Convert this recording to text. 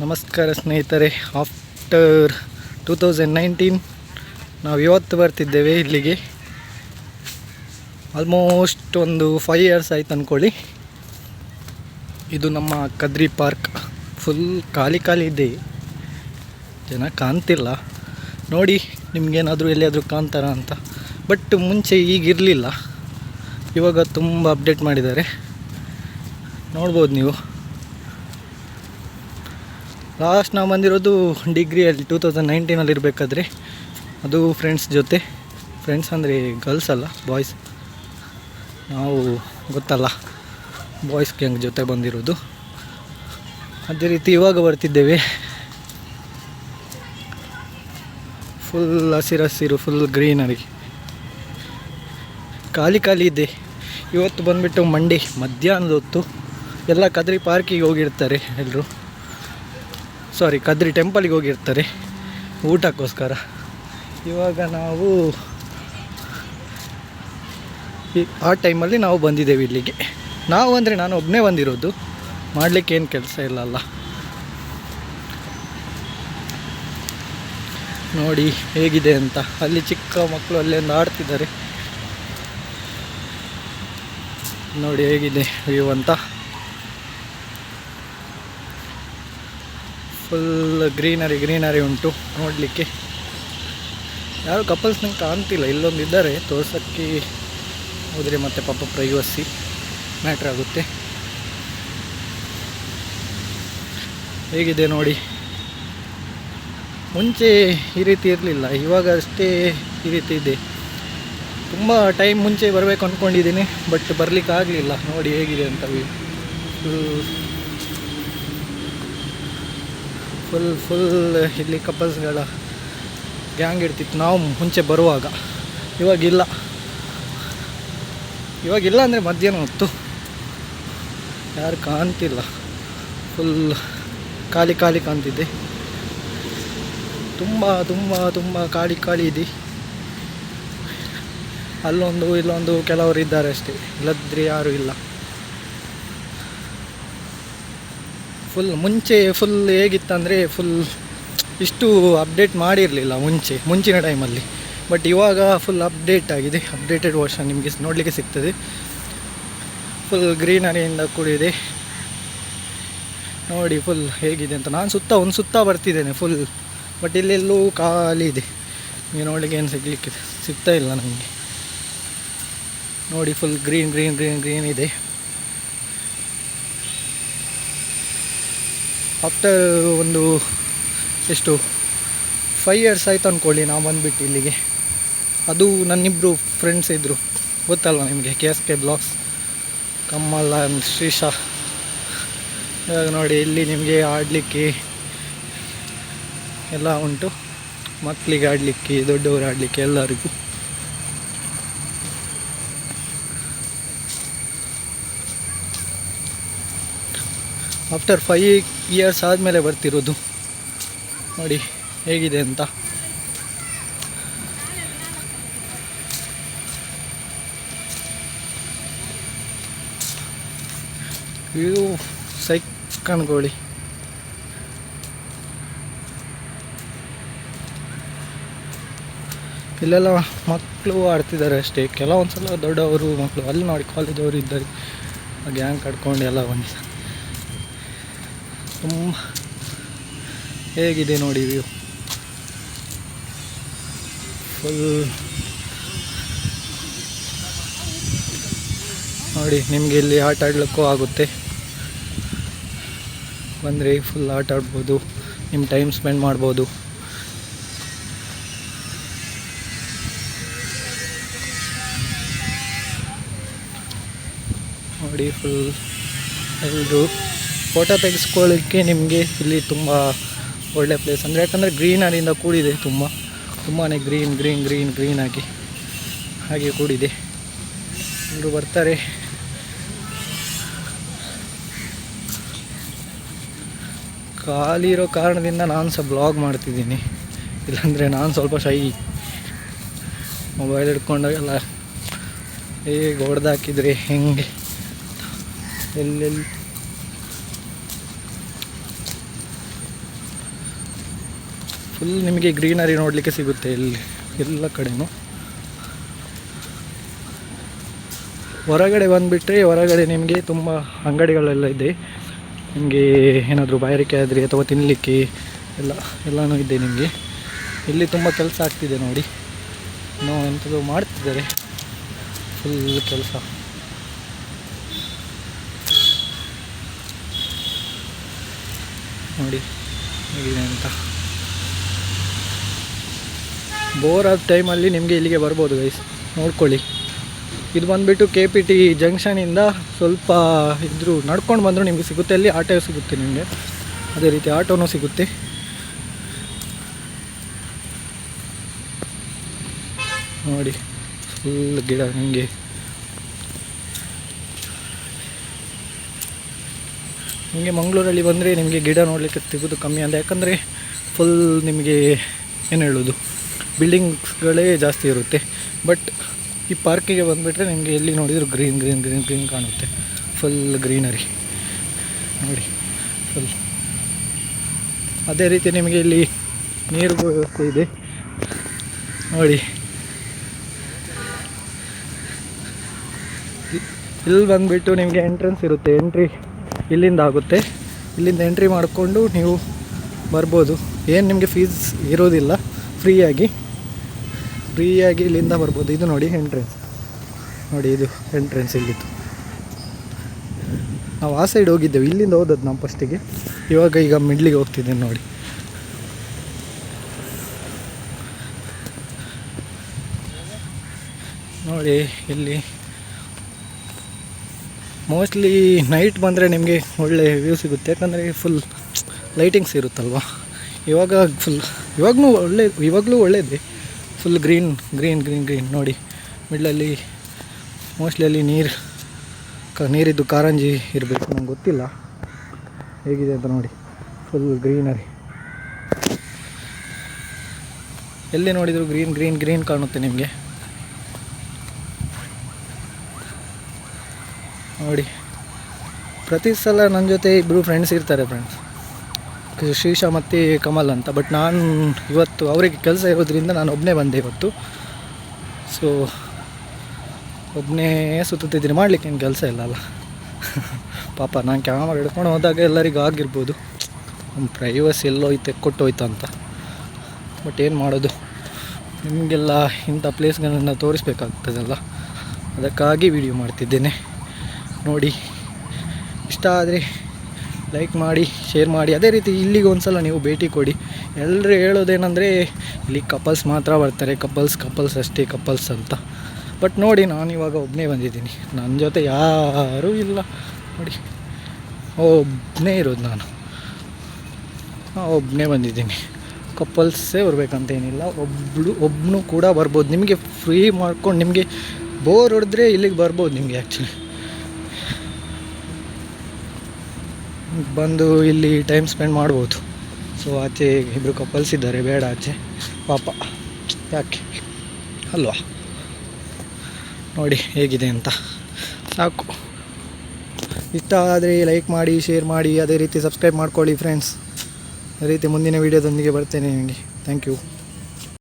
ನಮಸ್ಕಾರ ಸ್ನೇಹಿತರೆ. ಆಫ್ಟರ್ 2019 ನಾವು ಇವತ್ತು ಬರ್ತಿದ್ದೇವೆ ಇಲ್ಲಿಗೆ. ಆಲ್ಮೋಸ್ಟ್ ಒಂದು 5 ಇಯರ್ಸ್ ಆಯ್ತು ಅಂದ್ಕೊಳ್ಳಿ. ಇದು ನಮ್ಮ ಕದ್ರಿ ಪಾರ್ಕ್. ಫುಲ್ ಖಾಲಿ ಇದೆ, ಜನ ಕಾಣ್ತಿಲ್ಲ. ನೋಡಿ ನಿಮಗೇನಾದರೂ ಎಲ್ಲಿಯಾದರೂ ಕಾಣ್ತಾರ ಅಂತ. ಬಟ್ ಮುಂಚೆ ಈಗಿರಲಿಲ್ಲ, ಇವಾಗ ತುಂಬ ಅಪ್ಡೇಟ್ ಮಾಡಿದ್ದಾರೆ, ನೋಡ್ಬೋದು ನೀವು. ಲಾಸ್ಟ್ ನಾವು ಬಂದಿರೋದು ಡಿಗ್ರಿಯಲ್ಲಿ 2019 ಇರಬೇಕಾದ್ರೆ. ಅದು ಫ್ರೆಂಡ್ಸ್ ಜೊತೆ. ಫ್ರೆಂಡ್ಸ್ ಅಂದರೆ ಗರ್ಲ್ಸ್ ಅಲ್ಲ, ಬಾಯ್ಸ್. ನಾವು ಗೊತ್ತಲ್ಲ, ಬಾಯ್ಸ್ ಗ್ಯಾಂಗ್ ಜೊತೆ ಬಂದಿರೋದು. ಅದೇ ರೀತಿ ಇವಾಗ ಬರ್ತಿದ್ದೇವೆ. ಫುಲ್ ಹಸಿರು, ಫುಲ್ ಗ್ರೀನರಿ, ಖಾಲಿ ಇದೆ. ಇವತ್ತು ಬಂದುಬಿಟ್ಟು ಮಂಡೇ ಮಧ್ಯಾಹ್ನದ ಹೊತ್ತು. ಎಲ್ಲ ಕದ್ರಿ ಪಾರ್ಕಿಗೆ ಹೋಗಿರ್ತಾರೆ ಎಲ್ಲರೂ. ಕದ್ರಿ ಟೆಂಪಲಿಗೆ ಹೋಗಿರ್ತಾರೆ ಊಟಕ್ಕೋಸ್ಕರ. ಇವಾಗ ನಾವು ಆ ಟೈಮಲ್ಲಿ ನಾವು ಬಂದಿದ್ದೇವೆ ಇಲ್ಲಿಗೆ. ನಾವು ಅಂದರೆ ನಾನು ಒಬ್ಬನೇ ಬಂದಿರೋದು, ಮಾಡಲಿಕ್ಕೆ ಏನು ಕೆಲಸ ಇಲ್ಲಲ್ಲ. ನೋಡಿ ಹೇಗಿದೆ ಅಂತ. ಅಲ್ಲಿ ಚಿಕ್ಕ ಮಕ್ಕಳು ಅಲ್ಲೆಂದು ಆಡ್ತಿದ್ದಾರೆ. ನೋಡಿ ಹೇಗಿದೆ ವ್ಯೂ ಅಂತ. ಫುಲ್ ಗ್ರೀನರಿ ಉಂಟು ನೋಡಲಿಕ್ಕೆ. ಯಾರು ಕಪಲ್ಸ್ ನಂಗೆ ಕಾಣ್ತಿಲ್ಲ. ಇಲ್ಲೊಂದು ಇದ್ದಾರೆ, ತೋರ್ಸೋಕ್ಕೆ ಹೋದರೆ ಮತ್ತೆ ಪಾಪ ಪ್ರೈವಸಿ ಮ್ಯಾಟ್ರ್ ಆಗುತ್ತೆ. ಹೇಗಿದೆ ನೋಡಿ. ಮುಂಚೆ ಈ ರೀತಿ ಇರಲಿಲ್ಲ, ಇವಾಗ ಅಷ್ಟೇ ಈ ರೀತಿ ಇದೆ. ತುಂಬ ಟೈಮ್ ಮುಂಚೆ ಬರಬೇಕು ಅಂದ್ಕೊಂಡಿದ್ದೀನಿ, ಬಟ್ ಬರಲಿಕ್ಕೆ ಆಗಲಿಲ್ಲ. ನೋಡಿ ಹೇಗಿದೆ ಅಂತ ವ್ಯೂ. ಫುಲ್ ಇಲ್ಲಿ ಕಪಲ್ಸ್ಗಳ ಗ್ಯಾಂಗ್ ಇರ್ತಿತ್ತು ನಾವು ಮುಂಚೆ ಬರುವಾಗ. ಇವಾಗಿಲ್ಲ ಅಂದರೆ ಮಧ್ಯಾಹ್ನ ಹೊತ್ತು ಯಾರು ಕಾಣ್ತಿಲ್ಲ. ಫುಲ್ ಖಾಲಿ ಕಾಣ್ತಿದೆ. ತುಂಬ ಖಾಲಿ ಇದೆ. ಅಲ್ಲೊಂದು ಇಲ್ಲೊಂದು ಕೆಲವರು ಇದ್ದಾರೆ ಅಷ್ಟೇ, ಇಲ್ಲದ್ರೆ ಯಾರೂ ಇಲ್ಲ. ಮುಂಚೆ ಹೇಗಿತ್ತಂದರೆ ಇಷ್ಟು ಅಪ್ಡೇಟ್ ಮಾಡಿರಲಿಲ್ಲ ಮುಂಚಿನ ಟೈಮಲ್ಲಿ. ಬಟ್ ಇವಾಗ ಫುಲ್ ಅಪ್ಡೇಟ್ ಆಗಿದೆ. ಅಪ್ಡೇಟೆಡ್ ವರ್ಷನ್ ನಿಮಗೆ ನೋಡಲಿಕ್ಕೆ ಸಿಗ್ತದೆ. ಫುಲ್ ಗ್ರೀನರಿಯಿಂದ ಕೂಡಿದೆ. ನೋಡಿ ಫುಲ್ ಹೇಗಿದೆ ಅಂತ. ನಾನು ಸುತ್ತ ಬರ್ತಿದ್ದೇನೆ ಫುಲ್, ಬಟ್ ಇಲ್ಲೆಲ್ಲೂ ಖಾಲಿ ಇದೆ. ನೀವು ನೋಡಲಿಕ್ಕೆ ಏನು ಸಿಗ್ತಾ ಇಲ್ಲ ನಮಗೆ. ನೋಡಿ ಫುಲ್ ಗ್ರೀನ್ ಇದೆ. ಆಫ್ಟರ್ ಒಂದು 5 ಇಯರ್ಸ್ ಆಯಿತು ಅಂದ್ಕೊಳ್ಳಿ ನಾವು ಬಂದುಬಿಟ್ಟು ಇಲ್ಲಿಗೆ. ಅದು ನನ್ನಿಬ್ಬರು ಫ್ರೆಂಡ್ಸ್ ಇದ್ದರು, ಗೊತ್ತಲ್ವ ನಿಮಗೆ, KSK blogs, Kamal and Shreesha. ಇವಾಗ ನೋಡಿ ಇಲ್ಲಿ ನಿಮಗೆ ಆಡಲಿಕ್ಕೆ ಎಲ್ಲ ಉಂಟು. ಮಕ್ಕಳಿಗೆ ಆಡಲಿಕ್ಕೆ, ದೊಡ್ಡವರು ಆಡಲಿಕ್ಕೆ, ಎಲ್ಲರಿಗೂ. ಆಫ್ಟರ್ 5 ಇಯರ್ಸ್ ಆದಮೇಲೆ ಬರ್ತಿರೋದು. ನೋಡಿ ಹೇಗಿದೆ ಅಂತ. ವ್ಯೂ ಕಣ್ಕೊಳ್ಳಿ. ಇಲ್ಲೆಲ್ಲ ಮಕ್ಕಳು ಆಡ್ತಿದ್ದಾರೆ ಅಷ್ಟೇ. ಕೆಲವೊಂದು ಸಲ ದೊಡ್ಡವರು ಮಕ್ಕಳು. ಅಲ್ಲಿ ನೋಡಿ ಕಾಲೇಜವರು ಇದ್ದಾರೆ, ಗ್ಯಾಂಗ್ ಕಟ್ಕೊಂಡು ಎಲ್ಲ ಬಂದಿದ್ದಾರೆ. ತುಂಬ ಹೇಗಿದೆ ನೋಡಿ ವ್ಯೂ. ಫುಲ್ ನೋಡಿ, ನಿಮಗೆ ಇಲ್ಲಿ ಆಟ ಆಡಲಿಕ್ಕೂ ಆಗುತ್ತೆ. ಬಂದರೆ ಫುಲ್ ಆಟ ಆಡ್ಬೋದು, ನಿಮ್ಮ ಟೈಮ್ ಸ್ಪೆಂಡ್ ಮಾಡ್ಬೋದು. ನೋಡಿ ಫುಲ್ ಎಲ್ಲರೂ ಫೋಟೋ ತೆಗೆಸ್ಕೊಳ್ಳಿಕ್ಕೆ ನಿಮಗೆ ಇಲ್ಲಿ ತುಂಬ ಒಳ್ಳೆ ಪ್ಲೇಸ್. ಅಂದರೆ ಯಾಕಂದರೆ ಗ್ರೀನರಿಯಿಂದ ಕೂಡಿದೆ. ತುಂಬಾ ಗ್ರೀನ್ ಆಗಿ ಹಾಗೆ ಕೂಡಿದೆ. ಎಲ್ಲರೂ ಬರ್ತಾರೆ. ಖಾಲಿ ಇರೋ ಕಾರಣದಿಂದ ನಾನು ಸಹ ಬ್ಲಾಗ್ ಮಾಡ್ತಿದ್ದೀನಿ. ಇಲ್ಲಾಂದರೆ ನಾನು ಸ್ವಲ್ಪ ಶೈ. ಮೊಬೈಲ್ ಹಿಡ್ಕೊಂಡಾಗೆಲ್ಲ ಹೇಗೆ ಹೊಡೆದಾಕಿದ್ರೆ ಹೆಂಗೆ ಎಲ್ಲೆಲ್ಲಿ ಫುಲ್ ನಿಮಗೆ ಗ್ರೀನರಿ ನೋಡಲಿಕ್ಕೆ ಸಿಗುತ್ತೆ ಇಲ್ಲಿ ಎಲ್ಲ ಕಡೆನೂ. ಹೊರಗಡೆ ಬಂದುಬಿಟ್ರೆ ಹೊರಗಡೆ ನಿಮಗೆ ತುಂಬ ಅಂಗಡಿಗಳೆಲ್ಲ ಇದೆ. ನಿಮಗೆ ಏನಾದರೂ ಬಾಯಾರಿಕೆ ಆದರೆ ಅಥವಾ ತಿನ್ನಲಿಕ್ಕೆ ಎಲ್ಲನೂ ಇದೆ ನಿಮಗೆ. ಇಲ್ಲಿ ತುಂಬ ಕೆಲಸ ಆಗ್ತಿದೆ ನೋಡಿ, ಇನ್ನೂ ಎಂಥದ್ದು ಮಾಡ್ತಿದ್ದಾರೆ, ಫುಲ್ ಕೆಲಸ. ನೋಡಿ ಹೇಗಿದೆ ಅಂತ. ಬೋರ್ ಆದ ಟೈಮಲ್ಲಿ ನಿಮಗೆ ಇಲ್ಲಿಗೆ ಬರ್ಬೋದು ಗೈಸ್, ನೋಡ್ಕೊಳ್ಳಿ. ಇದು ಬಂದುಬಿಟ್ಟು KPT ಜಂಕ್ಷನಿಂದ ಸ್ವಲ್ಪ ಇದ್ರೂ ನಡ್ಕೊಂಡು ಬಂದರೂ ನಿಮಗೆ ಸಿಗುತ್ತೆ. ಅಲ್ಲಿ ಆಟೋ ಸಿಗುತ್ತೆ ನಿಮಗೆ, ಅದೇ ರೀತಿ ಆಟೋನೂ ಸಿಗುತ್ತೆ. ನೋಡಿ ಫುಲ್ ಗಿಡ. ನಿಮಗೆ ಮಂಗಳೂರಲ್ಲಿ ಬಂದರೆ ನಿಮಗೆ ಗಿಡ ನೋಡಲಿಕ್ಕೆ ಸಿಗೋದು ಕಮ್ಮಿ ಅಂತ, ಯಾಕಂದರೆ ಫುಲ್ ನಿಮಗೆ ಏನು ಹೇಳೋದು, ಬಿಲ್ಡಿಂಗ್ಸ್ಗಳೇ ಜಾಸ್ತಿ ಇರುತ್ತೆ. ಬಟ್ ಈ ಪಾರ್ಕಿಗೆ ಬಂದುಬಿಟ್ರೆ ನಿಮಗೆ ಎಲ್ಲಿ ನೋಡಿದರೂ ಗ್ರೀನ್ ಗ್ರೀನ್ ಗ್ರೀನ್ ಗ್ರೀನ್ ಕಾಣುತ್ತೆ, ಫುಲ್ ಗ್ರೀನರಿ ನೋಡಿ ಫುಲ್. ಅದೇ ರೀತಿ ನಿಮಗೆ ಇಲ್ಲಿ ನೀರಿಗೂ ವ್ಯವಸ್ಥೆ ಇದೆ ನೋಡಿ. ಇಲ್ಲಿ ಬಂದುಬಿಟ್ಟು ನಿಮಗೆ ಎಂಟ್ರೆನ್ಸ್ ಇರುತ್ತೆ, ಎಂಟ್ರಿ ಇಲ್ಲಿಂದ ಆಗುತ್ತೆ. ಇಲ್ಲಿಂದ ಎಂಟ್ರಿ ಮಾಡಿಕೊಂಡು ನೀವು ಬರ್ಬೋದು. ಏನು ನಿಮಗೆ ಫೀಸ್ ಇರೋದಿಲ್ಲ, ಫ್ರೀಯಾಗಿ ಇಲ್ಲಿಂದ ಬರ್ಬೋದು. ಇದು ನೋಡಿ ಎಂಟ್ರೆನ್ಸ್, ನೋಡಿ ಇದು ಎಂಟ್ರೆನ್ಸ್ ಇಲ್ಲಿತ್ತು. ನಾವು ಆ ಸೈಡ್ ಹೋಗಿದ್ದೆವು, ಇಲ್ಲಿಂದ ಹೋದದ್ದು ನಾವು ಫಸ್ಟಿಗೆ. ಈಗ ಮಿಡ್ಲಿಗೆ ಹೋಗ್ತಿದ್ದೇನೆ ನೋಡಿ. ನೋಡಿ ಇಲ್ಲಿ ಮೋಸ್ಟ್ಲಿ ನೈಟ್ ಬಂದರೆ ನಿಮಗೆ ಒಳ್ಳೆ ವ್ಯೂ ಸಿಗುತ್ತೆ, ಯಾಕಂದರೆ ಫುಲ್ ಲೈಟಿಂಗ್ಸ್ ಇರುತ್ತಲ್ವ. ಇವಾಗಲೂ ಒಳ್ಳೆಯದೇ, full green green green green ನೋಡಿ. ಮಿಡ್ಲಲ್ಲಿ ಮೋಸ್ಟ್ಲಿ ಅಲ್ಲಿ ನೀರಿದ್ದು ಕಾರಂಜಿ ಇರಬೇಕು, ನಂಗೆ ಗೊತ್ತಿಲ್ಲ ಹೇಗಿದೆ ಅಂತ. ನೋಡಿ ಫುಲ್ ಗ್ರೀನರಿ, ಎಲ್ಲಿ ನೋಡಿದರೂ ಗ್ರೀನ್ ಗ್ರೀನ್ ಗ್ರೀನ್ ಕಾಣುತ್ತೆ ನಿಮಗೆ. ನೋಡಿ ಪ್ರತಿ ಸಲ ನನ್ನ ಜೊತೆ ಇಬ್ಬರು ಫ್ರೆಂಡ್ಸ್ ಇರ್ತಾರೆ, ಶ್ರೀಶಾ ಮತ್ತು ಕಮಲ್ ಅಂತ. ಬಟ್ ನಾನು ಇವತ್ತು ಅವರಿಗೆ ಕೆಲಸ ಇರೋದ್ರಿಂದ ನಾನು ಒಬ್ಬನೇ ಬಂದೆ ಇವತ್ತು. ಸೊ ಒಬ್ಬನೇ ಸುತ್ತಿದ್ದೀನಿ, ಮಾಡಲಿಕ್ಕೆ ಏನು ಕೆಲಸ ಇಲ್ಲ ಅಲ್ಲ. ಪಾಪ ನಾನು ಕ್ಯಾಮರಾ ಹಿಡ್ಕೊಂಡು ಹೋದಾಗ ಎಲ್ಲರಿಗೂ ಆಗಿರ್ಬೋದು ನಮ್ಮ ಪ್ರೈವಸಿ ಎಲ್ಲೋಯ್ತು ಕೊಟ್ಟೋಯ್ತು ಅಂತ. ಬಟ್ ಏನು ಮಾಡೋದು, ನಿಮಗೆಲ್ಲ ಇಂಥ ಪ್ಲೇಸ್ಗಳನ್ನು ತೋರಿಸ್ಬೇಕಾಗ್ತದಲ್ಲ, ಅದಕ್ಕಾಗಿ ವಿಡಿಯೋ ಮಾಡ್ತಿದ್ದೇನೆ. ನೋಡಿ ಇಷ್ಟ ಆದರೆ ಲೈಕ್ ಮಾಡಿ, ಶೇರ್ ಮಾಡಿ. ಅದೇ ರೀತಿ ಇಲ್ಲಿಗೆ ಒಂದು ಸಲ ನೀವು ಭೇಟಿ ಕೊಡಿ. ಎಲ್ಲರೂ ಹೇಳೋದೇನೆಂದರೆ ಇಲ್ಲಿ ಕಪಲ್ಸ್ ಮಾತ್ರ ಬರ್ತಾರೆ, ಕಪಲ್ಸ್ ಅಷ್ಟೇ ಕಪಲ್ಸ್ ಅಂತ. ಬಟ್ ನೋಡಿ ನಾನು ಇವಾಗ ಒಬ್ಬನೇ ಬಂದಿದ್ದೀನಿ, ನನ್ನ ಜೊತೆ ಯಾರೂ ಇಲ್ಲ ನೋಡಿ, ಒಬ್ಬನೇ ಇರೋದು ನಾನು, ಒಬ್ಬನೇ ಬಂದಿದ್ದೀನಿ. ಕಪಲ್ಸೇ ಬರಬೇಕಂತ ಏನಿಲ್ಲ, ಒಬ್ಬನು ಕೂಡ ಬರ್ಬೋದು. ನಿಮಗೆ ಫ್ರೀ ಮಾಡ್ಕೊಂಡು ನಿಮಗೆ ಬೋರ್ ಹೊಡೆದ್ರೆ ಇಲ್ಲಿಗೆ ಬರ್ಬೋದು. ನಿಮಗೆ ಆ್ಯಕ್ಚುಲಿ ಬಂದು ಇಲ್ಲಿ ಟೈಮ್ ಸ್ಪೆಂಡ್ ಮಾಡ್ಬೋದು. ಸೊ ಆಚೆ ಇಬ್ಬರು ಕಪಲ್ಸ್ ಇದ್ದಾರೆ, ಬೇಡ ಆಚೆ ಪಾಪ, ಯಾಕೆ ಅಲ್ವಾ. ನೋಡಿ ಹೇಗಿದೆ ಅಂತ, ಸಾಕು. ಇಷ್ಟ ಆದರೆ ಲೈಕ್ ಮಾಡಿ, ಶೇರ್ ಮಾಡಿ, ಅದೇ ರೀತಿ ಸಬ್ಸ್ಕ್ರೈಬ್ ಮಾಡ್ಕೊಳ್ಳಿ ಫ್ರೆಂಡ್ಸ್. ಅದೇ ರೀತಿ ಮುಂದಿನ ವೀಡಿಯೋದೊಂದಿಗೆ ಬರ್ತೇನೆ ನಿಮಗೆ. Thank you.